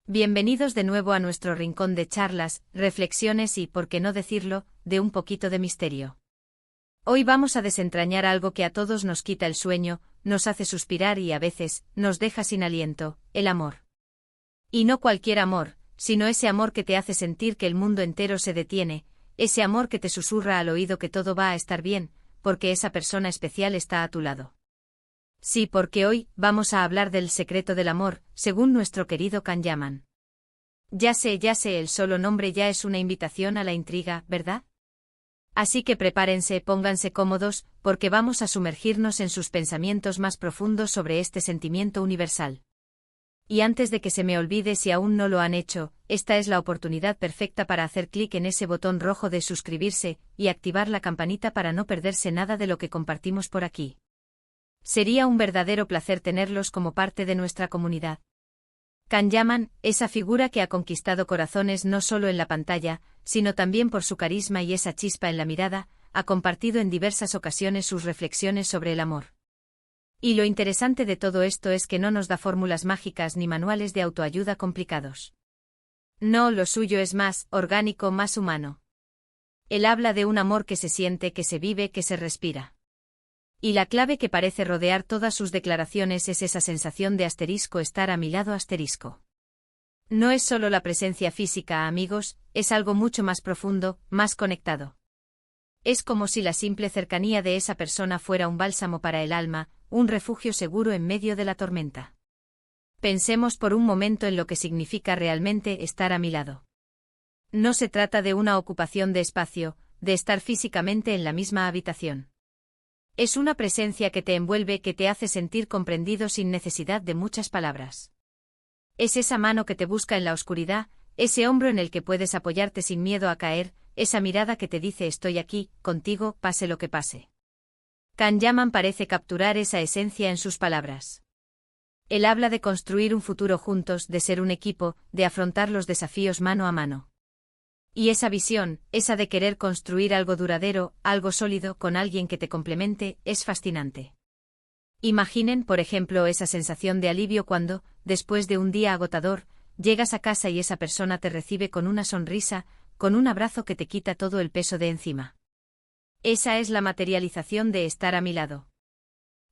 Bienvenidos de nuevo a nuestro rincón de charlas, reflexiones y, por qué no decirlo, de un poquito de misterio. Hoy vamos a desentrañar algo que a todos nos quita el sueño, nos hace suspirar y a veces nos deja sin aliento: el amor. Y no cualquier amor, sino ese amor que te hace sentir que el mundo entero se detiene, ese amor que te susurra al oído que todo va a estar bien, porque esa persona especial está a tu lado. Sí, porque hoy vamos a hablar del secreto del amor, según nuestro querido Kanyaman. Ya sé, el solo nombre ya es una invitación a la intriga, ¿verdad? Así que prepárense, pónganse cómodos, porque vamos a sumergirnos en sus pensamientos más profundos sobre este sentimiento universal. Y antes de que se me olvide, si aún no lo han hecho, esta es la oportunidad perfecta para hacer clic en ese botón rojo de suscribirse y activar la campanita para no perderse nada de lo que compartimos por aquí. Sería un verdadero placer tenerlos como parte de nuestra comunidad. Kanyaman, esa figura que ha conquistado corazones no solo en la pantalla, sino también por su carisma y esa chispa en la mirada, ha compartido en diversas ocasiones sus reflexiones sobre el amor. Y lo interesante de todo esto es que no nos da fórmulas mágicas ni manuales de autoayuda complicados. No, lo suyo es más orgánico, más humano. Él habla de un amor que se siente, que se vive, que se respira. Y la clave que parece rodear todas sus declaraciones es esa sensación de estar a mi lado. No es solo la presencia física, amigos, es algo mucho más profundo, más conectado. Es como si la simple cercanía de esa persona fuera un bálsamo para el alma, un refugio seguro en medio de la tormenta. Pensemos por un momento en lo que significa realmente estar a mi lado. No se trata de una ocupación de espacio, de estar físicamente en la misma habitación. Es una presencia que te envuelve, que te hace sentir comprendido sin necesidad de muchas palabras. Es esa mano que te busca en la oscuridad, ese hombro en el que puedes apoyarte sin miedo a caer, esa mirada que te dice estoy aquí, contigo, pase lo que pase. Kanyaman parece capturar esa esencia en sus palabras. Él habla de construir un futuro juntos, de ser un equipo, de afrontar los desafíos mano a mano. Y esa visión, esa de querer construir algo duradero, algo sólido con alguien que te complemente, es fascinante. Imaginen, por ejemplo, esa sensación de alivio cuando, después de un día agotador, llegas a casa y esa persona te recibe con una sonrisa, con un abrazo que te quita todo el peso de encima. Esa es la materialización de estar a mi lado.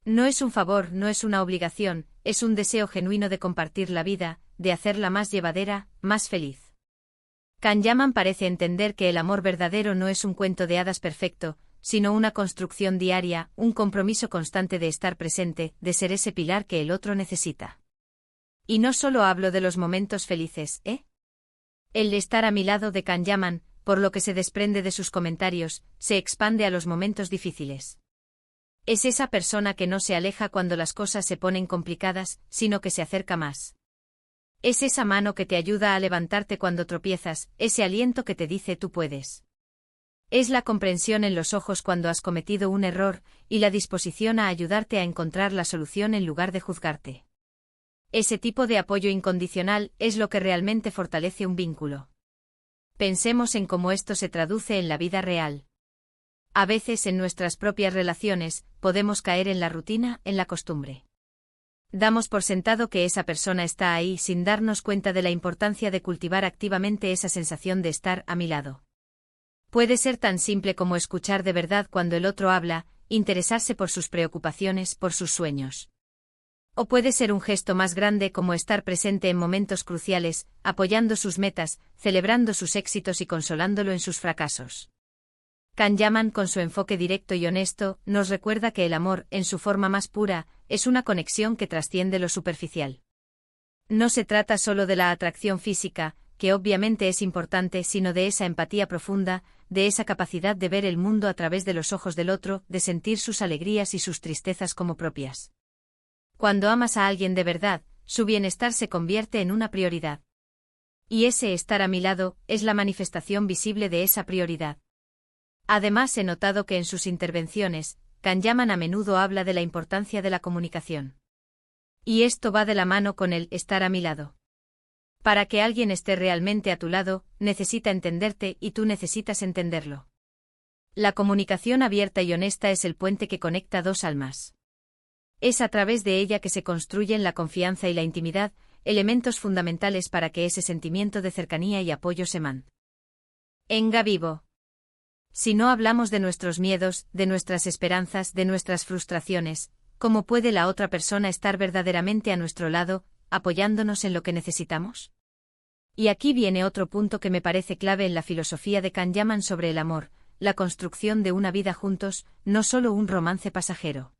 No es un favor, no es una obligación, es un deseo genuino de compartir la vida, de hacerla más llevadera, más feliz. Kanyaman parece entender que el amor verdadero no es un cuento de hadas perfecto, sino una construcción diaria, un compromiso constante de estar presente, de ser ese pilar que el otro necesita. Y no solo hablo de los momentos felices, ¿eh? El de estar a mi lado de Kanyaman, por lo que se desprende de sus comentarios, se expande a los momentos difíciles. Es esa persona que no se aleja cuando las cosas se ponen complicadas, sino que se acerca más. Es esa mano que te ayuda a levantarte cuando tropiezas, ese aliento que te dice tú puedes. Es la comprensión en los ojos cuando has cometido un error, y la disposición a ayudarte a encontrar la solución en lugar de juzgarte. Ese tipo de apoyo incondicional es lo que realmente fortalece un vínculo. Pensemos en cómo esto se traduce en la vida real. A veces en nuestras propias relaciones, podemos caer en la rutina, en la costumbre. Damos por sentado que esa persona está ahí sin darnos cuenta de la importancia de cultivar activamente esa sensación de estar a mi lado. Puede ser tan simple como escuchar de verdad cuando el otro habla, interesarse por sus preocupaciones, por sus sueños. O puede ser un gesto más grande como estar presente en momentos cruciales, apoyando sus metas, celebrando sus éxitos y consolándolo en sus fracasos. Kanyaman, con su enfoque directo y honesto, nos recuerda que el amor, en su forma más pura, es una conexión que trasciende lo superficial. No se trata solo de la atracción física, que obviamente es importante, sino de esa empatía profunda, de esa capacidad de ver el mundo a través de los ojos del otro, de sentir sus alegrías y sus tristezas como propias. Cuando amas a alguien de verdad, su bienestar se convierte en una prioridad. Y ese estar a mi lado es la manifestación visible de esa prioridad. Además, he notado que en sus intervenciones, Kanyaman a menudo habla de la importancia de la comunicación. Y esto va de la mano con el estar a mi lado. Para que alguien esté realmente a tu lado, necesita entenderte y tú necesitas entenderlo. La comunicación abierta y honesta es el puente que conecta dos almas. Es a través de ella que se construyen la confianza y la intimidad, elementos fundamentales para que ese sentimiento de cercanía y apoyo se mantenga vivo. Si no hablamos de nuestros miedos, de nuestras esperanzas, de nuestras frustraciones, ¿cómo puede la otra persona estar verdaderamente a nuestro lado, apoyándonos en lo que necesitamos? Y aquí viene otro punto que me parece clave en la filosofía de Kahneman sobre el amor, la construcción de una vida juntos, no solo un romance pasajero.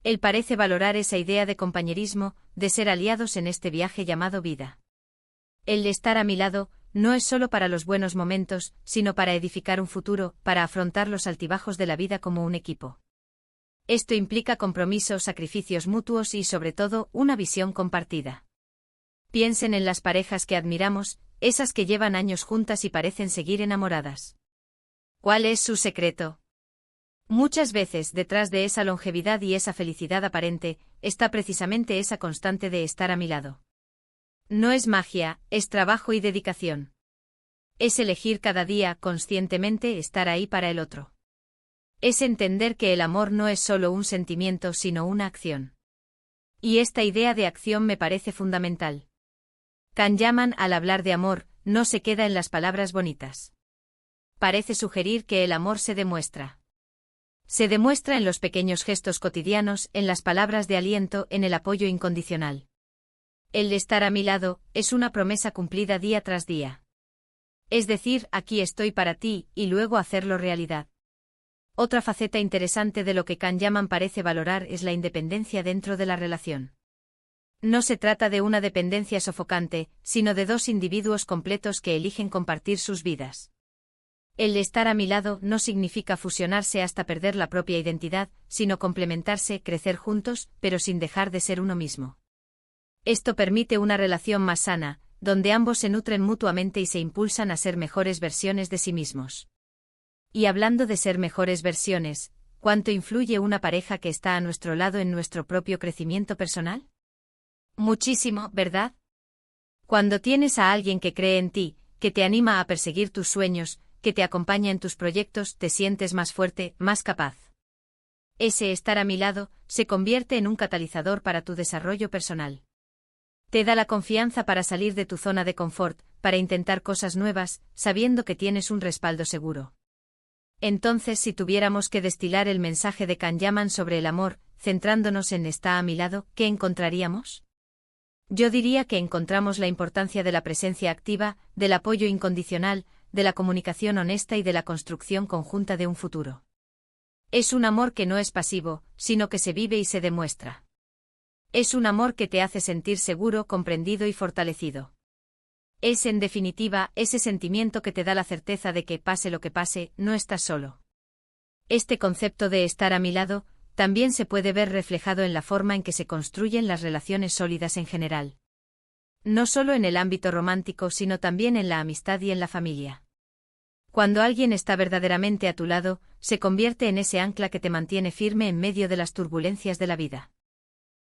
Él parece valorar esa idea de compañerismo, de ser aliados en este viaje llamado vida. El de estar a mi lado, no es solo para los buenos momentos, sino para edificar un futuro, para afrontar los altibajos de la vida como un equipo. Esto implica compromisos, sacrificios mutuos y, sobre todo, una visión compartida. Piensen en las parejas que admiramos, esas que llevan años juntas y parecen seguir enamoradas. ¿Cuál es su secreto? Muchas veces, detrás de esa longevidad y esa felicidad aparente, está precisamente esa constante de estar a mi lado. No es magia, es trabajo y dedicación. Es elegir cada día, conscientemente, estar ahí para el otro. Es entender que el amor no es solo un sentimiento sino una acción. Y esta idea de acción me parece fundamental. Kahneman, al hablar de amor, no se queda en las palabras bonitas. Parece sugerir que el amor se demuestra. Se demuestra en los pequeños gestos cotidianos, en las palabras de aliento, en el apoyo incondicional. El de estar a mi lado es una promesa cumplida día tras día. Es decir, aquí estoy para ti, y luego hacerlo realidad. Otra faceta interesante de lo que Kahneman parece valorar es la independencia dentro de la relación. No se trata de una dependencia sofocante, sino de dos individuos completos que eligen compartir sus vidas. El de estar a mi lado no significa fusionarse hasta perder la propia identidad, sino complementarse, crecer juntos, pero sin dejar de ser uno mismo. Esto permite una relación más sana, donde ambos se nutren mutuamente y se impulsan a ser mejores versiones de sí mismos. Y hablando de ser mejores versiones, ¿cuánto influye una pareja que está a nuestro lado en nuestro propio crecimiento personal? Muchísimo, ¿verdad? Cuando tienes a alguien que cree en ti, que te anima a perseguir tus sueños, que te acompaña en tus proyectos, te sientes más fuerte, más capaz. Ese estar a mi lado se convierte en un catalizador para tu desarrollo personal. Te da la confianza para salir de tu zona de confort, para intentar cosas nuevas, sabiendo que tienes un respaldo seguro. Entonces, si tuviéramos que destilar el mensaje de Kahneman sobre el amor, centrándonos en está a mi lado, ¿qué encontraríamos? Yo diría que encontramos la importancia de la presencia activa, del apoyo incondicional, de la comunicación honesta y de la construcción conjunta de un futuro. Es un amor que no es pasivo, sino que se vive y se demuestra. Es un amor que te hace sentir seguro, comprendido y fortalecido. Es, en definitiva, ese sentimiento que te da la certeza de que, pase lo que pase, no estás solo. Este concepto de estar a mi lado también se puede ver reflejado en la forma en que se construyen las relaciones sólidas en general. No solo en el ámbito romántico, sino también en la amistad y en la familia. Cuando alguien está verdaderamente a tu lado, se convierte en ese ancla que te mantiene firme en medio de las turbulencias de la vida.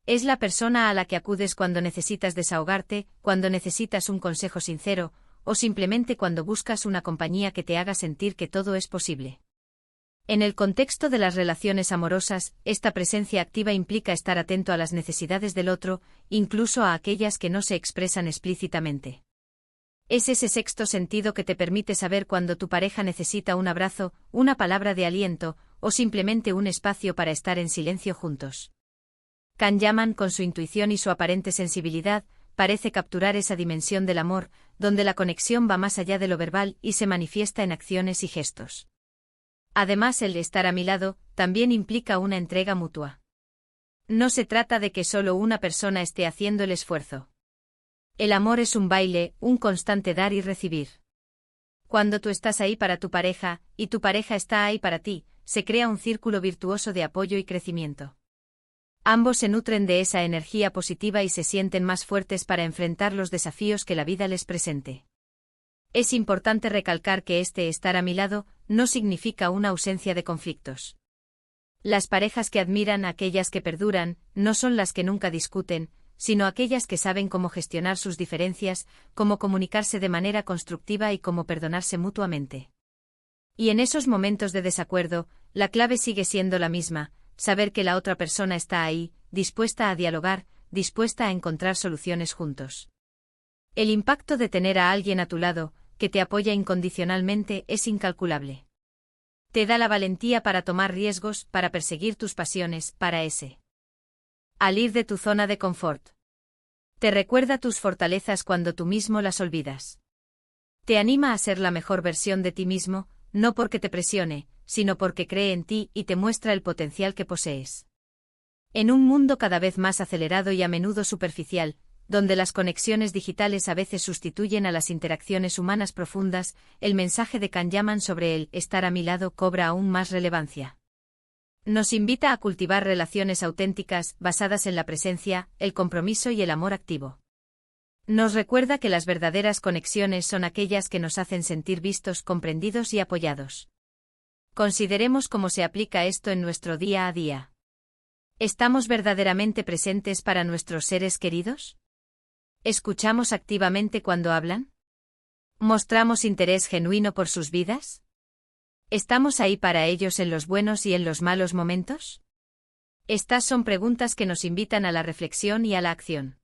Es la persona a la que acudes cuando necesitas desahogarte, cuando necesitas un consejo sincero, o simplemente cuando buscas una compañía que te haga sentir que todo es posible. En el contexto de las relaciones amorosas, esta presencia activa implica estar atento a las necesidades del otro, incluso a aquellas que no se expresan explícitamente. Es ese sexto sentido que te permite saber cuando tu pareja necesita un abrazo, una palabra de aliento, o simplemente un espacio para estar en silencio juntos. Kahneman, con su intuición y su aparente sensibilidad, parece capturar esa dimensión del amor, donde la conexión va más allá de lo verbal y se manifiesta en acciones y gestos. Además, el de estar a mi lado también implica una entrega mutua. No se trata de que solo una persona esté haciendo el esfuerzo. El amor es un baile, un constante dar y recibir. Cuando tú estás ahí para tu pareja, y tu pareja está ahí para ti, se crea un círculo virtuoso de apoyo y crecimiento. Ambos se nutren de esa energía positiva y se sienten más fuertes para enfrentar los desafíos que la vida les presente. Es importante recalcar que este estar a mi lado no significa una ausencia de conflictos. Las parejas que admiran, aquellas que perduran, no son las que nunca discuten, sino aquellas que saben cómo gestionar sus diferencias, cómo comunicarse de manera constructiva y cómo perdonarse mutuamente. Y en esos momentos de desacuerdo, la clave sigue siendo la misma: saber que la otra persona está ahí, dispuesta a dialogar, dispuesta a encontrar soluciones juntos. El impacto de tener a alguien a tu lado, que te apoya incondicionalmente, es incalculable. Te da la valentía para tomar riesgos, para perseguir tus pasiones, para al ir de tu zona de confort. Te recuerda tus fortalezas cuando tú mismo las olvidas. Te anima a ser la mejor versión de ti mismo, no porque te presione, sino porque cree en ti y te muestra el potencial que posees. En un mundo cada vez más acelerado y a menudo superficial, donde las conexiones digitales a veces sustituyen a las interacciones humanas profundas, el mensaje de Kanyaman sobre el estar a mi lado cobra aún más relevancia. Nos invita a cultivar relaciones auténticas, basadas en la presencia, el compromiso y el amor activo. Nos recuerda que las verdaderas conexiones son aquellas que nos hacen sentir vistos, comprendidos y apoyados. Consideremos cómo se aplica esto en nuestro día a día. ¿Estamos verdaderamente presentes para nuestros seres queridos? ¿Escuchamos activamente cuando hablan? ¿Mostramos interés genuino por sus vidas? ¿Estamos ahí para ellos en los buenos y en los malos momentos? Estas son preguntas que nos invitan a la reflexión y a la acción.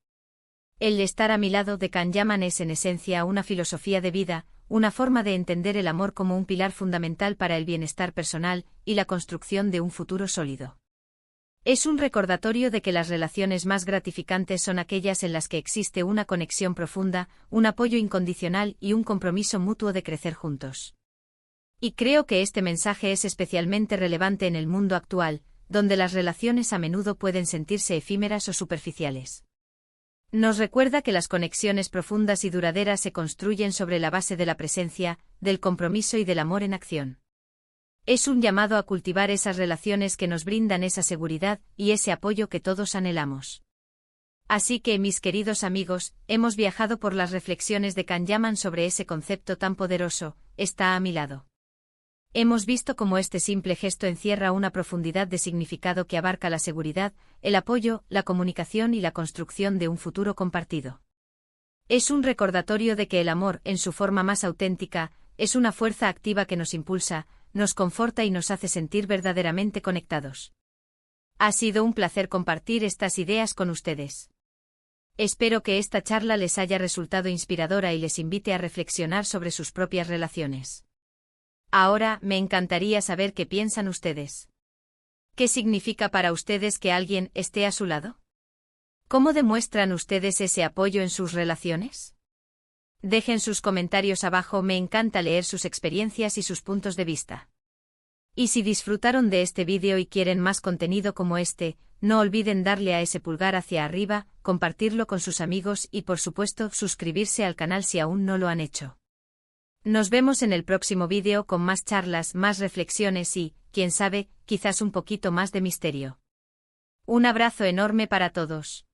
El estar a mi lado de Kanyaman es en esencia una filosofía de vida, una forma de entender el amor como un pilar fundamental para el bienestar personal y la construcción de un futuro sólido. Es un recordatorio de que las relaciones más gratificantes son aquellas en las que existe una conexión profunda, un apoyo incondicional y un compromiso mutuo de crecer juntos. Y creo que este mensaje es especialmente relevante en el mundo actual, donde las relaciones a menudo pueden sentirse efímeras o superficiales. Nos recuerda que las conexiones profundas y duraderas se construyen sobre la base de la presencia, del compromiso y del amor en acción. Es un llamado a cultivar esas relaciones que nos brindan esa seguridad y ese apoyo que todos anhelamos. Así que, mis queridos amigos, hemos viajado por las reflexiones de Kanyaman sobre ese concepto tan poderoso, está a mi lado. Hemos visto cómo este simple gesto encierra una profundidad de significado que abarca la seguridad, el apoyo, la comunicación y la construcción de un futuro compartido. Es un recordatorio de que el amor, en su forma más auténtica, es una fuerza activa que nos impulsa, nos conforta y nos hace sentir verdaderamente conectados. Ha sido un placer compartir estas ideas con ustedes. Espero que esta charla les haya resultado inspiradora y les invite a reflexionar sobre sus propias relaciones. Ahora, me encantaría saber qué piensan ustedes. ¿Qué significa para ustedes que alguien esté a su lado? ¿Cómo demuestran ustedes ese apoyo en sus relaciones? Dejen sus comentarios abajo, me encanta leer sus experiencias y sus puntos de vista. Y si disfrutaron de este vídeo y quieren más contenido como este, no olviden darle a ese pulgar hacia arriba, compartirlo con sus amigos y por supuesto suscribirse al canal si aún no lo han hecho. Nos vemos en el próximo vídeo con más charlas, más reflexiones y, quién sabe, quizás un poquito más de misterio. Un abrazo enorme para todos.